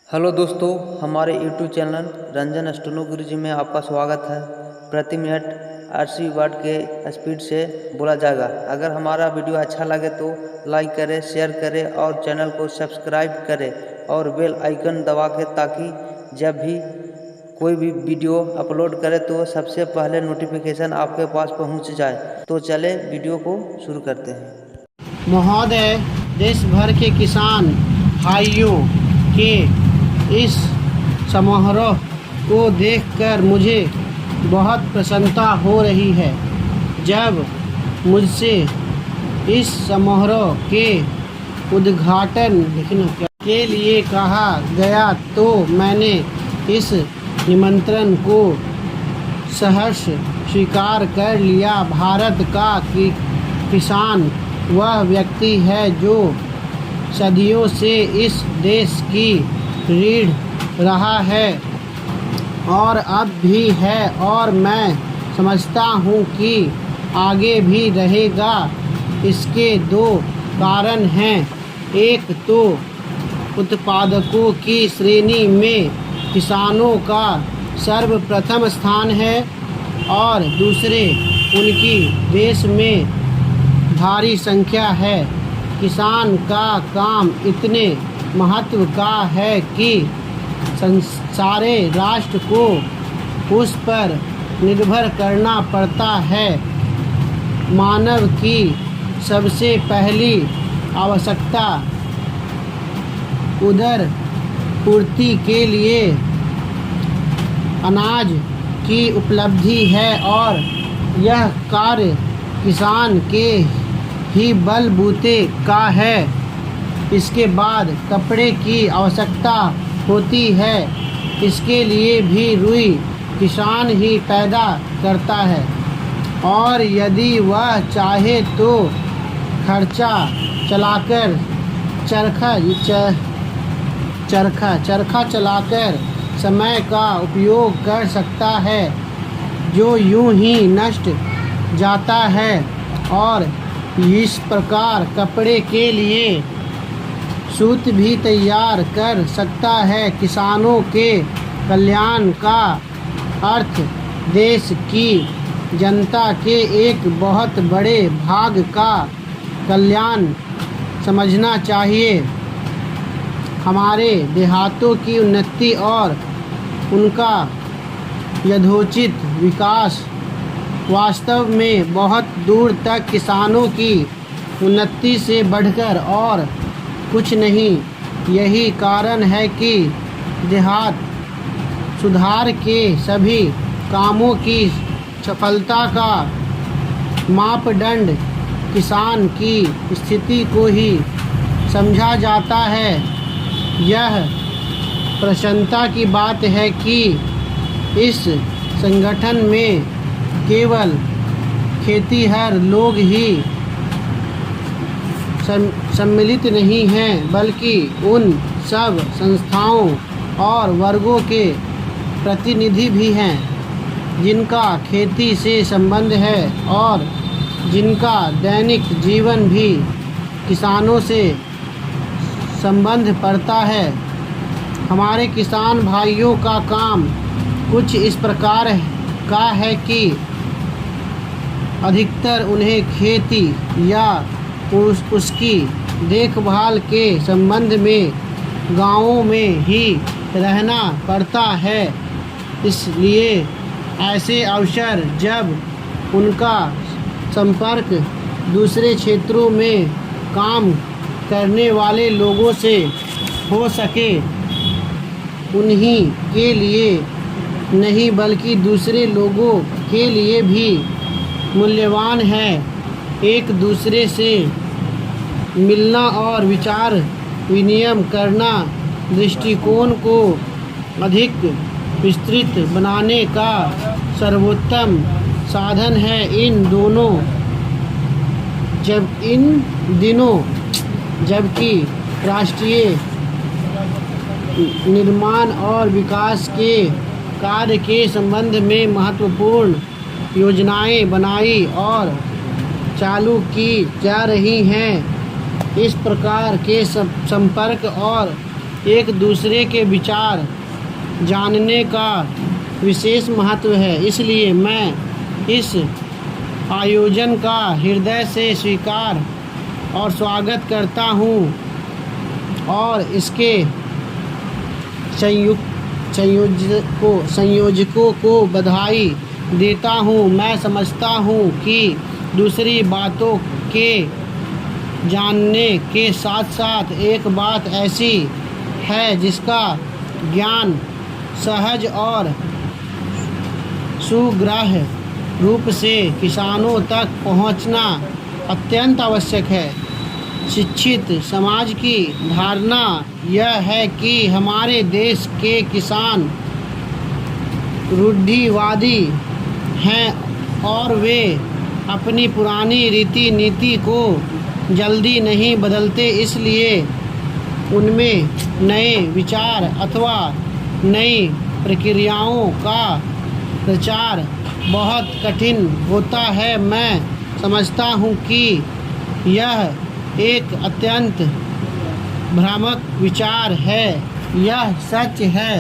Hello दोस्तों, हमारे YouTube channel Ranjan steno गुरुजी में आपका स्वागत है। प्रति मिनट 80 वाट के स्पीड से बोला जाएगा। अगर हमारा वीडियो अच्छा लगे तो लाइक करें, शेयर करें और चैनल को सब्सक्राइब करें और बेल आइकन दबा के, ताकि जब भी कोई भी वीडियो अपलोड करे तो सबसे पहले नोटिफिकेशन आपके पास पहुंच जाए। तो चले वीडियो को शुरू करते हैं। महोदय, देश भर के किसान भाइयों के इस समारोह को देखकर मुझे बहुत प्रसन्नता हो रही है। जब मुझसे इस समारोह के उद्घाटन के लिए कहा गया तो मैंने इस निमंत्रण को सहर्ष स्वीकार कर लिया। भारत का किसान वह व्यक्ति है जो सदियों से इस देश की रीढ़ रहा है और अब भी है, और मैं समझता हूँ कि आगे भी रहेगा। इसके दो कारण हैं। एक तो उत्पादकों की श्रेणी में किसानों का सर्वप्रथम स्थान है और दूसरे उनकी देश में भारी संख्या है। किसान का काम इतने महत्व का है कि सारे राष्ट्र को उस पर निर्भर करना पड़ता है। मानव की सबसे पहली आवश्यकता उदर पूर्ति के लिए अनाज की उपलब्धि है और यह कार्य किसान के ही बलबूते का है। इसके बाद कपड़े की आवश्यकता होती है। इसके लिए भी रुई किसान ही पैदा करता है और यदि वह चाहे तो खर्चा चलाकर चरखा चलाकर समय का उपयोग कर सकता है, जो यूं ही नष्ट जाता है, और इस प्रकार कपड़े के लिए सूत भी तैयार कर सकता है। किसानों के कल्याण का अर्थ देश की जनता के एक बहुत बड़े भाग का कल्याण समझना चाहिए। हमारे देहातों की उन्नति और उनका यथोचित विकास वास्तव में बहुत दूर तक किसानों की उन्नति से बढ़कर और कुछ नहीं। यही कारण है कि देहात सुधार के सभी कामों की सफलता का मापदंड किसान की स्थिति को ही समझा जाता है। यह प्रसन्नता की बात है कि इस संगठन में केवल खेतीहर लोग ही सम्मिलित नहीं हैं, बल्कि उन सब संस्थाओं और वर्गों के प्रतिनिधि भी हैं जिनका खेती से संबंध है और जिनका दैनिक जीवन भी किसानों से संबंध पड़ता है। हमारे किसान भाइयों का काम कुछ इस प्रकार का है कि अधिकतर उन्हें खेती या उसकी देखभाल के संबंध में गांवों में ही रहना पड़ता है। इसलिए ऐसे अवसर जब उनका संपर्क दूसरे क्षेत्रों में काम करने वाले लोगों से हो सके, उन्हीं के लिए नहीं बल्कि दूसरे लोगों के लिए भी मूल्यवान है। एक दूसरे से मिलना और विचार विनिमय करना दृष्टिकोण को अधिक विस्तृत बनाने का सर्वोत्तम साधन है। इन दिनों जबकि राष्ट्रीय निर्माण और विकास के कार्य के संबंध में महत्वपूर्ण योजनाएं बनाई और चालू की जा रही हैं। इस प्रकार के संपर्क और एक दूसरे के विचार जानने का विशेष महत्व है। इसलिए मैं इस आयोजन का हृदय से स्वीकार और स्वागत करता हूँ और इसके संयोजकों को बधाई देता हूँ। मैं समझता हूँ कि दूसरी बातों के जानने के साथ साथ एक बात ऐसी है जिसका ज्ञान सहज और सुग्राह्य रूप से किसानों तक पहुंचना अत्यंत आवश्यक है। शिक्षित समाज की धारणा यह है कि हमारे देश के किसान रूढ़िवादी हैं और वे अपनी पुरानी रीति नीति को जल्दी नहीं बदलते, इसलिए उनमें नए विचार अथवा नई प्रक्रियाओं का प्रचार बहुत कठिन होता है। मैं समझता हूँ कि यह एक अत्यंत भ्रामक विचार है। यह सच है